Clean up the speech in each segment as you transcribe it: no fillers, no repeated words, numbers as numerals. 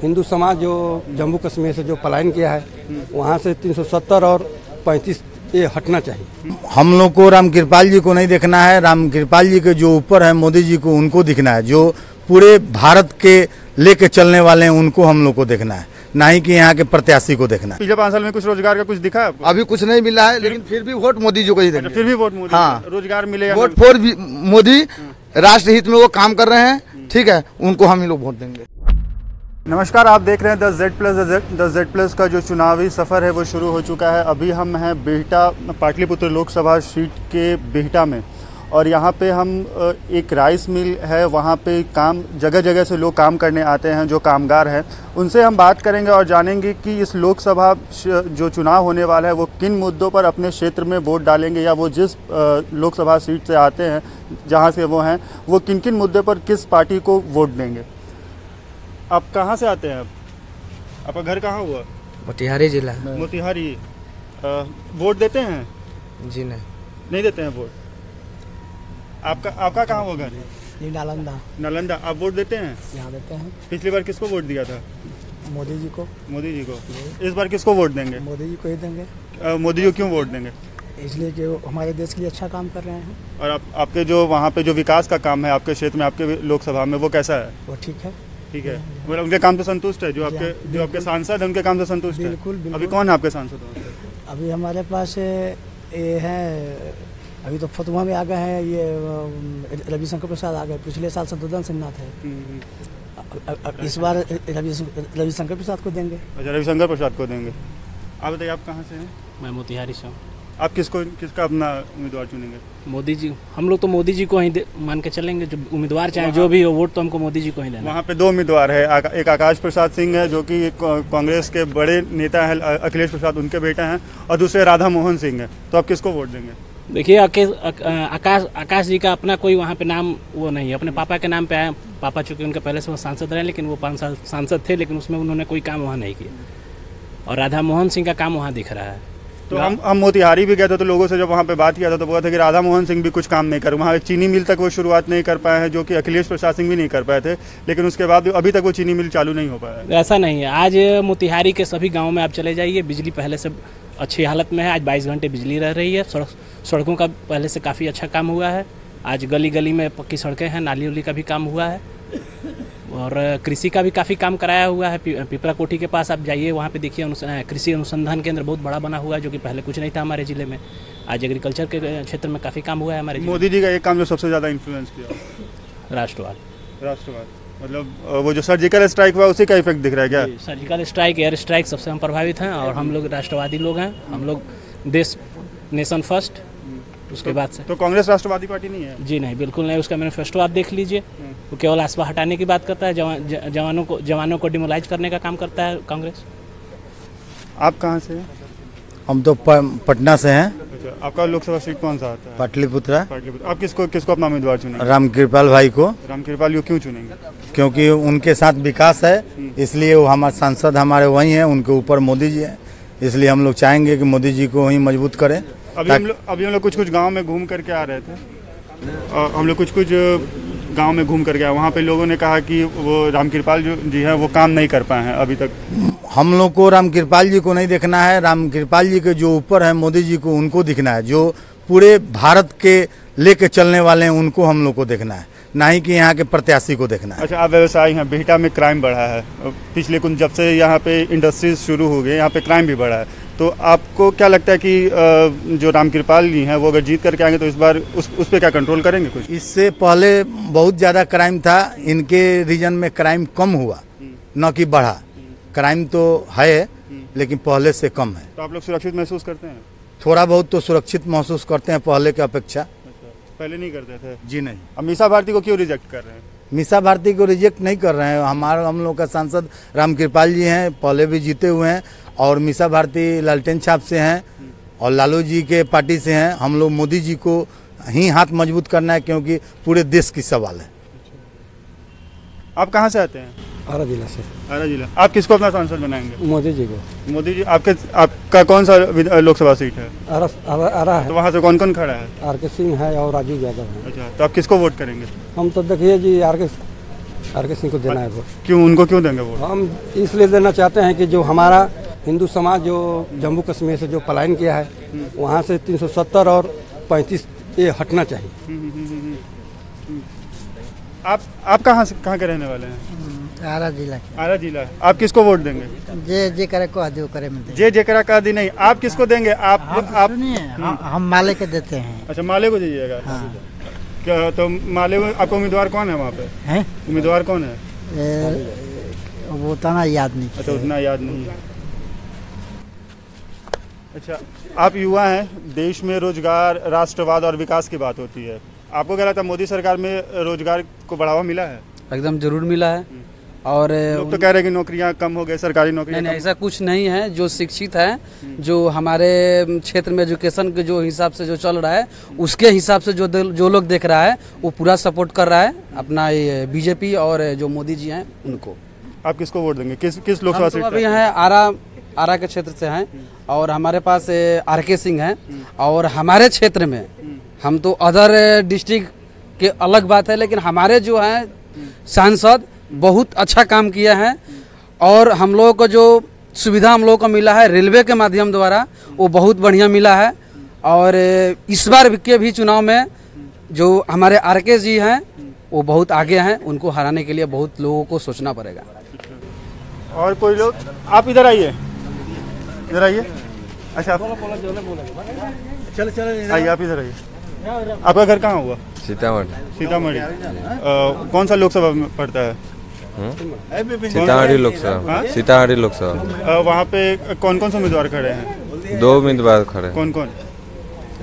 हिंदू समाज जो जम्मू कश्मीर से जो पलायन किया है वहाँ से 370 और 35 ये हटना चाहिए। हम लोग को रामकृपाल जी को नहीं देखना है, रामकृपाल जी के जो ऊपर है मोदी जी को उनको दिखना है, जो पूरे भारत के लेके चलने वाले हैं उनको हम लोग को देखना है, ना ही कि यहाँ के प्रत्याशी को देखना है। पिछले 5 साल में कुछ रोजगार का कुछ दिखा है? अभी कुछ नहीं मिला है, लेकिन फिर भी वोट मोदी जी को ही देंगे। फिर भी वोट मोदी। हाँ, रोजगार मिले, वोट फॉर मोदी, राष्ट्र हित में वो काम कर रहे हैं, ठीक है, उनको हम ही लोग वोट देंगे। नमस्कार, आप देख रहे हैं द जेड प्लस का जो चुनावी सफ़र है वो शुरू हो चुका है। अभी हम हैं बिहटा पाटलिपुत्र लोकसभा सीट के बिहटा में, और यहाँ पे हम एक राइस मिल है, वहाँ पे काम जगह जगह से लोग काम करने आते हैं जो कामगार हैं। उनसे हम बात करेंगे और जानेंगे कि इस लोकसभा जो चुनाव होने वाला है वो किन मुद्दों पर अपने क्षेत्र में वोट डालेंगे, या वो जिस लोकसभा सीट से आते हैं जहाँ से वो हैं वो किन किन मुद्दे पर किस पार्टी को वोट देंगे। आप कहाँ से आते हैं? आपका घर कहाँ हुआ? मोतिहारी जिला। मोतिहारी। वोट देते हैं? जी नहीं देते हैं वोट। आपका कहाँ हुआ घर? नालंदा। नालंदा। आप वोट देते हैं? यहाँ देते हैं। पिछली बार किसको वोट दिया था? मोदी जी को। मोदी जी को। इस बार किसको वोट देंगे? मोदी जी को ही देंगे। मोदी जी को क्यों वोट देंगे? इसलिए कि वो हमारे देश के लिए अच्छा काम कर रहे हैं। और आपके जो वहाँ पे जो विकास का काम है आपके क्षेत्र में, आपके लोकसभा में, वो कैसा है? वो ठीक है। ठीक है, मतलब उनके काम से संतुष्ट है? जो आपके सांसद हैं उनके काम से संतुष्ट है? बिल्कुल। अभी कौन है आपके सांसद? अभी हमारे पास ये है, अभी तो फतुहा में आ गए हैं, ये रविशंकर प्रसाद आ गए। पिछले साल शत्रुघ्न सिन्हा थे, इस बार रविशंकर प्रसाद को देंगे। अच्छा, रविशंकर प्रसाद को देंगे। आप बताइए, आप कहाँ से हैं? मैं मोतिहारी से हूँ। आप किसका अपना उम्मीदवार चुनेंगे? मोदी जी। हम लोग तो मोदी जी को ही मान के चलेंगे, जो उम्मीदवार चाहे जो भी हो, वोट तो हमको मोदी जी को ही देना। वहाँ पे 2 उम्मीदवार है, एक आकाश प्रसाद सिंह है जो कि कांग्रेस के बड़े नेता हैं, अखिलेश प्रसाद उनके बेटा हैं, और दूसरे राधा मोहन सिंह है। तो आप किसको वोट देंगे? देखिए, आकाश जी का अपना कोई वहाँ पे नाम वो नहीं है, अपने पापा के नाम पे आए। पापा चूँकि उनके पहले से वो सांसद रहे, लेकिन वो 5 साल सांसद थे, लेकिन उसमें उन्होंने कोई काम वहाँ नहीं किया। और राधा मोहन सिंह का काम वहाँ दिख रहा है। तो हम मोतिहारी भी गए थे, तो लोगों से जब वहाँ पे बात किया था तो बोला था कि राधा मोहन सिंह भी कुछ काम नहीं कर, वहाँ एक चीनी मिल तक वो शुरुआत नहीं कर पाए हैं, जो कि अखिलेश प्रसाद सिंह भी नहीं कर पाए थे, लेकिन उसके बाद अभी तक वो चीनी मिल चालू नहीं हो पाया। ऐसा नहीं है। आज मोतिहारी के सभी गाँव में आप चले जाइए, बिजली पहले से अच्छी हालत में है। आज 22 घंटे बिजली रह रही है। सड़कों का पहले से काफ़ी अच्छा काम हुआ है। आज गली गली में पक्की सड़कें हैं, नाली उली का भी काम हुआ है, और कृषि का भी काफ़ी काम कराया हुआ है। पिपरा कोठी के पास आप जाइए, वहाँ पे देखिए कृषि अनुसंधान केंद्र बहुत बड़ा बना हुआ है, जो कि पहले कुछ नहीं था हमारे ज़िले में। आज एग्रीकल्चर के क्षेत्र में काफ़ी काम हुआ है हमारे। मोदी जी का एक काम जो सबसे ज़्यादा इन्फ्लुएंस किया, राष्ट्रवाद। मतलब वो जो सर्जिकल स्ट्राइक हुआ उसी का इफेक्ट दिख रहा है क्या? सर्जिकल स्ट्राइक, एयर स्ट्राइक सबसे हम प्रभावित हैं, और हम लोग राष्ट्रवादी लोग हैं। हम लोग देश, नेशन फर्स्ट, उसके बाद से। तो कांग्रेस राष्ट्रवादी पार्टी नहीं है? जी नहीं, बिल्कुल नहीं। उसका मैनिफेस्टो आप देख लीजिए, वो केवल आसपा हटाने की बात करता है, जवानों को डिमोलाइज करने का काम करता है कांग्रेस। आप कहाँ से हैं? हम तो पटना से हैं। अच्छा, आपका लोकसभा सीट कौन सा आता है? पाटलिपुत्र। आप किसको अपना उम्मीदवार चुनेंगे? रामकृपाल भाई को। रामकृपाल को क्यों चुनेंगे? क्योंकि उनके साथ विकास है, इसलिए वो हमारे सांसद हमारे वही हैं, उनके ऊपर मोदी जी हैं, इसलिए हम लोग चाहेंगे कि मोदी जी को ही मजबूत करें। अभी हम लोग कुछ गाँव में घूम करके आ रहे थे, हम लोग कुछ गांव में घूम कर गया। वहाँ पे लोगों ने कहा कि वो रामकृपाल जी हैं वो काम नहीं कर पाए हैं अभी तक। हम लोग को रामकृपाल जी को नहीं देखना है, रामकृपाल जी के जो ऊपर है मोदी जी को उनको दिखना है, जो पूरे भारत के लेके चलने वाले हैं उनको हम लोग को देखना है, ना ही कि यहाँ के प्रत्याशी को देखना है। अच्छा, आप व्यवसायी हैं, बिहटा में क्राइम बढ़ा है पिछले कुछ, जब से यहाँ पे इंडस्ट्रीज शुरू हो गए यहाँ पे क्राइम भी बढ़ा है। तो आपको क्या लगता है कि जो रामकृपाल जी हैं वो अगर जीत करके आएंगे तो इस बार उस पर क्या कंट्रोल करेंगे कुछ? इससे पहले बहुत ज़्यादा क्राइम था, इनके रीजन में क्राइम कम हुआ, न कि बढ़ा। क्राइम तो है लेकिन पहले से कम है। तो आप लोग सुरक्षित महसूस करते हैं? थोड़ा बहुत तो सुरक्षित महसूस करते हैं पहले की अपेक्षा। पहले नहीं करते थे? जी नहीं। अब मीसा भारती को क्यों रिजेक्ट कर रहे हैं? मीसा भारती को रिजेक्ट नहीं कर रहे हैं, हम लोग का सांसद रामकृपाल जी हैं, पहले भी जीते हुए हैं, और मीसा भारती लालटेन छाप से हैं और लालू जी के पार्टी से हैं। हम लोग मोदी जी को ही हाथ मजबूत करना है, क्योंकि पूरे देश की सवाल है। आप कहाँ से आते हैं? आरा जिला से। आरा जिला। आप किसको अपना सांसद बनाएंगे? मोदी जी को। मोदी जी। आपका कौन सा लोकसभा सीट है? आरा है। तो वहाँ से कौन कौन खड़ा है? आर के सिंह है और राजू यादव है। अच्छा, तो आप किसको वोट करेंगे? हम तो देखिए जी, आरके सिंह को देना है वोट। क्यों, उनको क्यों देंगे वोट? हम इसलिए देना चाहते हैं कि जो हमारा हिंदू समाज जो जम्मू कश्मीर से जो पलायन किया है, वहाँ से 370 और 35 ये हटना चाहिए। आप कहाँ के रहने वाले हैं? आरा जिला आरा जिला। आप किसको वोट देंगे? जे करे को आदि करे में जे जेकरा का दी नहीं, आप किसको देंगे? आप हम माले के देते हैं। अच्छा, माले को दीजिएगा। क्या तो माले में आपका उम्मीदवार कौन है वहाँ पे? हैं? उम्मीदवार कौन है? वो उतना याद नहीं। अच्छा, उतना याद नहीं है। अच्छा, आप युवा हैं, देश में रोजगार, राष्ट्रवाद और विकास की बात होती है, आपको क्या लगता है मोदी सरकार में रोजगार को बढ़ावा मिला है? एकदम जरूर मिला है। और लोग तो कह रहे हैं कि नौकरियां कम हो गए, सरकारी नौकरियां। नहीं, ऐसा कुछ नहीं है। जो शिक्षित है, जो हमारे क्षेत्र में एजुकेशन के जो हिसाब से जो चल रहा है, उसके हिसाब से जो लोग देख रहा है वो पूरा सपोर्ट कर रहा है अपना ये बीजेपी और जो मोदी जी हैं उनको। आप किसको वोट देंगे? किस लोकसभा सीट? अभी हैं आरा के क्षेत्र से हैं और हमारे पास आरके सिंह हैं। और हमारे क्षेत्र में हम तो अदर डिस्ट्रिक्ट के अलग बात है, लेकिन हमारे जो हैं सांसद बहुत अच्छा काम किया है। और हम लोगों को जो सुविधा हम लोगों को मिला है रेलवे के माध्यम द्वारा, वो बहुत बढ़िया मिला है। और इस बार के भी चुनाव में जो हमारे आरके जी हैं वो बहुत आगे हैं, उनको हराने के लिए बहुत लोगों को सोचना पड़ेगा। और कोई लोग? आप इधर आइए, इधर आइए। अच्छा, चलो आइए, आप इधर आइए। आपका घर कहाँ हुआ? सीतामढ़ी। कौन सा लोकसभा में पड़ता है? सीतामढ़ी लोकसभा। वहाँ पे कौन कौन से उम्मीदवार खड़े हैं? 2 उम्मीदवार खड़े हैं। कौन कौन?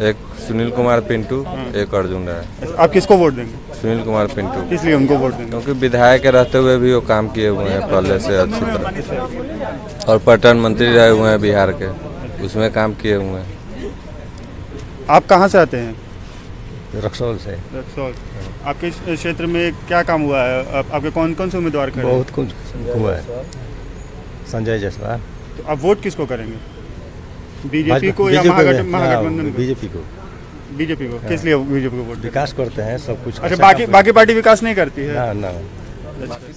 एक सुनील कुमार पिंटू, एक अर्जुन राय। आप किसको वोट देंगे? सुनील कुमार पिंटू। किस लिए उनको वोट देंगे? क्योंकि विधायक के रहते हुए भी वो काम किए हुए हैं पहले से अच्छी तरह, और पर्यटन मंत्री रहे हुए हैं बिहार के, उसमें काम किए हुए हैं। आप कहाँ से आते हैं? रक्सौल से। रक्सौल। आपके क्षेत्र में क्या काम हुआ है? आपके कौन कौन से उम्मीदवार खड़े? बहुत कुछ हुआ है। संजय जायसवाल। तो आप वोट किसको करेंगे? बीजेपी को या महागठबंधन को? बीजेपी को। बीजेपी को। किस लिए बीजेपी को वोट? विकास करते हैं सब कुछ। अच्छा, बाकी पार्टी विकास नहीं करती है? ना। बाकी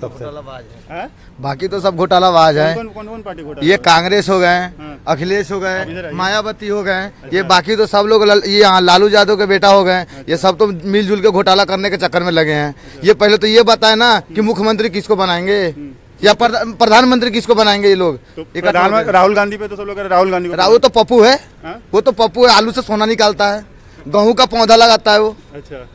तो सब घोटालाबाज है। कौन पार्टी घोटाला? ये कांग्रेस हो गए, अखिलेश हो गए, मायावती हो गए, ये बाकी तो सब लोग ये लालू यादव के बेटा हो गए। ये सब तो मिलजुल के घोटाला करने के चक्कर में लगे हैं। ये पहले तो ये बताए ना कि मुख्यमंत्री किसको बनाएंगे या प्रधानमंत्री किसको बनाएंगे ये लोग। राहुल गांधी पे तो सब लोग राहुल गांधी। राहुल तो पप्पू है, वो तो पप्पू है, आलू से सोना निकालता है, गेहूं का पौधा लगाता है वो। अच्छा,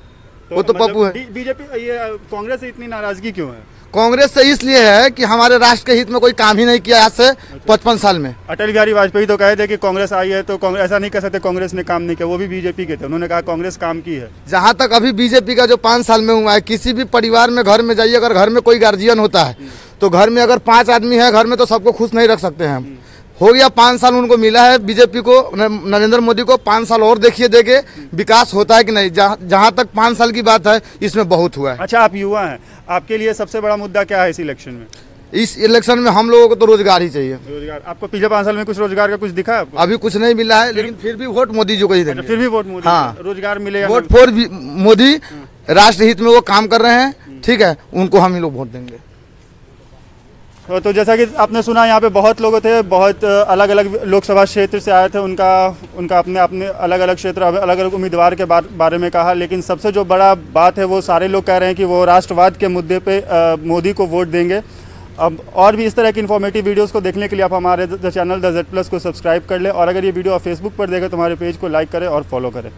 वो तो पप्पू है। बीजेपी ये कांग्रेस से इतनी नाराजगी क्यों है? कांग्रेस से इसलिए है कि हमारे राष्ट्र के हित में कोई काम ही नहीं किया आज से 55 साल में। अटल बिहारी वाजपेयी तो कहे थे कि कांग्रेस आई है तो कांग्रेस, ऐसा नहीं कह सकते कांग्रेस ने काम नहीं किया, वो भी बीजेपी के थे, उन्होंने कहा कांग्रेस काम की है। जहां तक अभी बीजेपी का जो 5 साल में हुआ है, किसी भी परिवार में घर में जाइए, अगर घर में कोई गार्जियन होता है तो घर में अगर 5 आदमी है घर में तो सबको खुश नहीं रख सकते हैं। हो गया 5 साल उनको मिला है बीजेपी को, नरेंद्र मोदी को 5 साल और देखिए देखे विकास होता है कि नहीं। जहां तक 5 साल की बात है इसमें बहुत हुआ है। अच्छा, आप युवा हैं, आपके लिए सबसे बड़ा मुद्दा क्या है इस इलेक्शन में? इस इलेक्शन में हम लोगों को तो रोजगार ही चाहिए। रोजगार। आपको पिछले 5 साल में कुछ रोजगार का कुछ दिखा है आपको? अभी कुछ नहीं मिला है, लेकिन फिर भी वोट मोदी जी को ही देंगे। फिर भी वोट मोदी। हाँ, रोजगार मिले। Vote for Modi. राष्ट्र हित में वो काम कर रहे हैं, ठीक है, उनको हम ही लोग वोट देंगे। तो जैसा कि आपने सुना, यहाँ पे बहुत लोग थे, बहुत अलग अलग लोकसभा क्षेत्र से आए थे, उनका अपने अलग अलग क्षेत्र, अलग अलग उम्मीदवार के बारे में कहा। लेकिन सबसे जो बड़ा बात है वो सारे लोग कह रहे हैं कि वो राष्ट्रवाद के मुद्दे पे मोदी को वोट देंगे। अब और भी इस तरह की इन्फॉर्मेटिव वीडियोस को देखने के लिए आप हमारे चैनल द Z+ को सब्सक्राइब कर लें, और अगर ये वीडियो आप फेसबुक पर देखें तो हमारे पेज को लाइक करें और फॉलो करें।